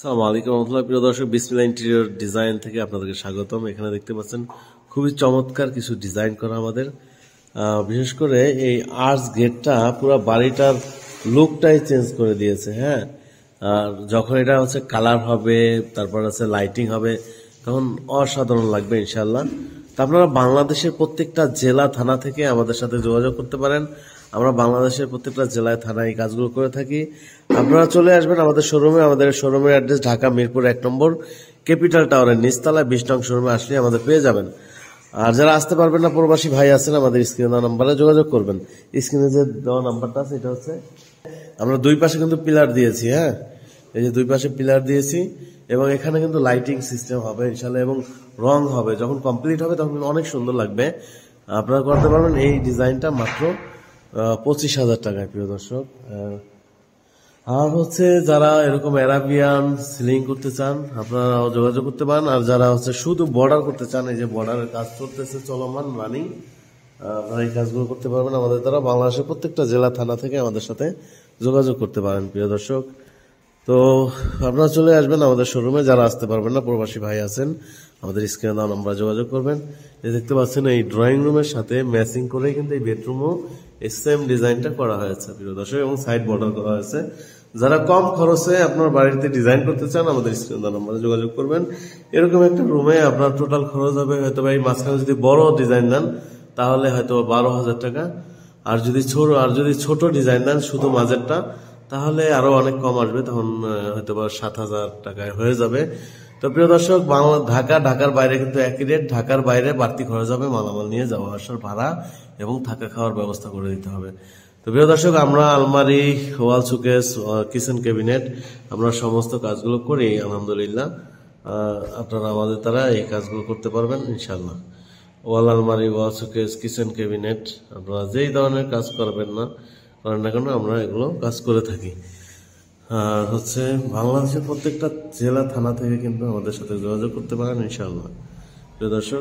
আসসালামু আলাইকুম রহমতুল্লাহ। প্রিয় দর্শক, বিসমিল্লাহ ইন্টেরিয়র ডিজাইন থেকে আপনাদেরকে স্বাগতম। এখানে দেখতে পাচ্ছেন খুবই চমৎকার কিছু ডিজাইন করা আমাদের। বিশেষ করে এই আর্চ গেটটা পুরো বাড়িটার লুকটাই চেঞ্জ করে দিয়েছে। হ্যাঁ, আর যখন এটা হচ্ছে কালার হবে, তারপর হচ্ছে লাইটিং হবে, তখন অসাধারণ লাগবে ইনশাল্লাহ। তা আপনারা বাংলাদেশের প্রত্যেকটা জেলা থানা থেকে আমাদের সাথে যোগাযোগ করতে পারেন। আমরা বাংলাদেশের প্রত্যেকটা জেলায় থানায় এই কাজগুলো করে থাকি। আপনারা চলে আসবেন আমাদের শোরুমে। আমাদের শোরুমের অ্যাড্রেস ঢাকা মিরপুর 1 নম্বর ক্যাপিটাল টাওয়ারের নিচতলায় 20 নং শোরুমে আসলে আমাদের পেয়ে যাবেন। আর যারা আসতে পারবেন না, প্রবাসী ভাই আছেন, আমাদের স্ক্রিনে দেওয়া নাম্বারে যোগাযোগ করবেন। স্ক্রিনে যে দেওয়া নাম্বারটা আছে এটা হচ্ছে, আমরা দুই পাশে কিন্তু পিলার দিয়েছি। হ্যাঁ, এই যে দুই পাশে পিলার দিয়েছি এবং এখানে কিন্তু লাইটিং সিস্টেম হবে ইনশাল্লাহ এবং রং হবে। যখন কমপ্লিট হবে তখন অনেক সুন্দর লাগবে। আপনারা করতে পারবেন এই ডিজাইনটা মাত্র 25,000 টাকায়। প্রিয় দর্শক, আর হচ্ছে যারা এরকম অ্যারাবিয়ান সিলিং করতে চান আপনারা যোগাযোগ করতে পারেন। আর যারা হচ্ছে শুধু বর্ডার করতে চান, এই যে বর্ডারের কাজ চলতেছে চলমান রানিং, আপনারা এই কাজগুলো করতে পারবেন আমাদের দ্বারা। বাংলাদেশের প্রত্যেকটা জেলা থানা থেকে আমাদের সাথে যোগাযোগ করতে পারেন। প্রিয় দর্শক, তো আপনারা চলে আসবেন আমাদের শোরুমে। যারা আসতে পারবেন না, প্রবাসী ভাই আছেন, আমাদের স্ক্রিনে দেওয়া নাম্বারে যোগাযোগ করবেন। এই দেখতে পাচ্ছেন এই ড্রয়িং রুমের সাথে ম্যাচিং করে কিন্তু এই বেডরুমও এই সেম ডিজাইনটা করা হয়েছে প্রিয় দর্শক, এবং সাইড বর্ডার করা হয়েছে। যারা কম খরচে আপনার বাড়িতে ডিজাইন করতে চান আমাদের স্ক্রিনে দেওয়া নাম্বারে যোগাযোগ করবেন। এরকম একটা রুমে আপনার টোটাল খরচ হবে হয়তো এই মাঝখানে যদি বড় ডিজাইন দেন তাহলে হয়তো 12,000 টাকা। আর যদি ছোট ডিজাইন দেন শুধু মাঝেরটা, তাহলে আরো অনেক কম আসবে, তখন হয়তো 7,000 টাকায় হয়ে যাবে। তো প্রিয় দর্শক, ঢাকার বাইরে কিন্তু একই রেট। ঢাকার বাইরে বাড়তি খরচ হবে, মালামাল নিয়ে যাওয়া আসার ভাড়া এবং থাকা খাওয়ার ব্যবস্থা করে দিতে হবে। তো প্রিয় দর্শক, আমরা আলমারি, ওয়াল শোকেস, কিচেন ক্যাবিনেট, আমরা সমস্ত কাজগুলো করি আলহামদুলিল্লাহ। আপনারা আমাদের দ্বারা এই কাজগুলো করতে পারবেন ইনশাল্লাহ। ওয়াল আলমারি, ওয়াল শোকেস, কিচেন ক্যাবিনেট, আপনারা যেই ধরনের কাজ করেন না কেন আমরা এগুলো কাজ করে থাকি। আর হচ্ছে বাংলাদেশের প্রত্যেকটা জেলা থানা থেকে কিন্তু আমাদের সাথে যোগাযোগ করতে পারেন ইনশাআল্লাহ। প্রিয় দর্শক,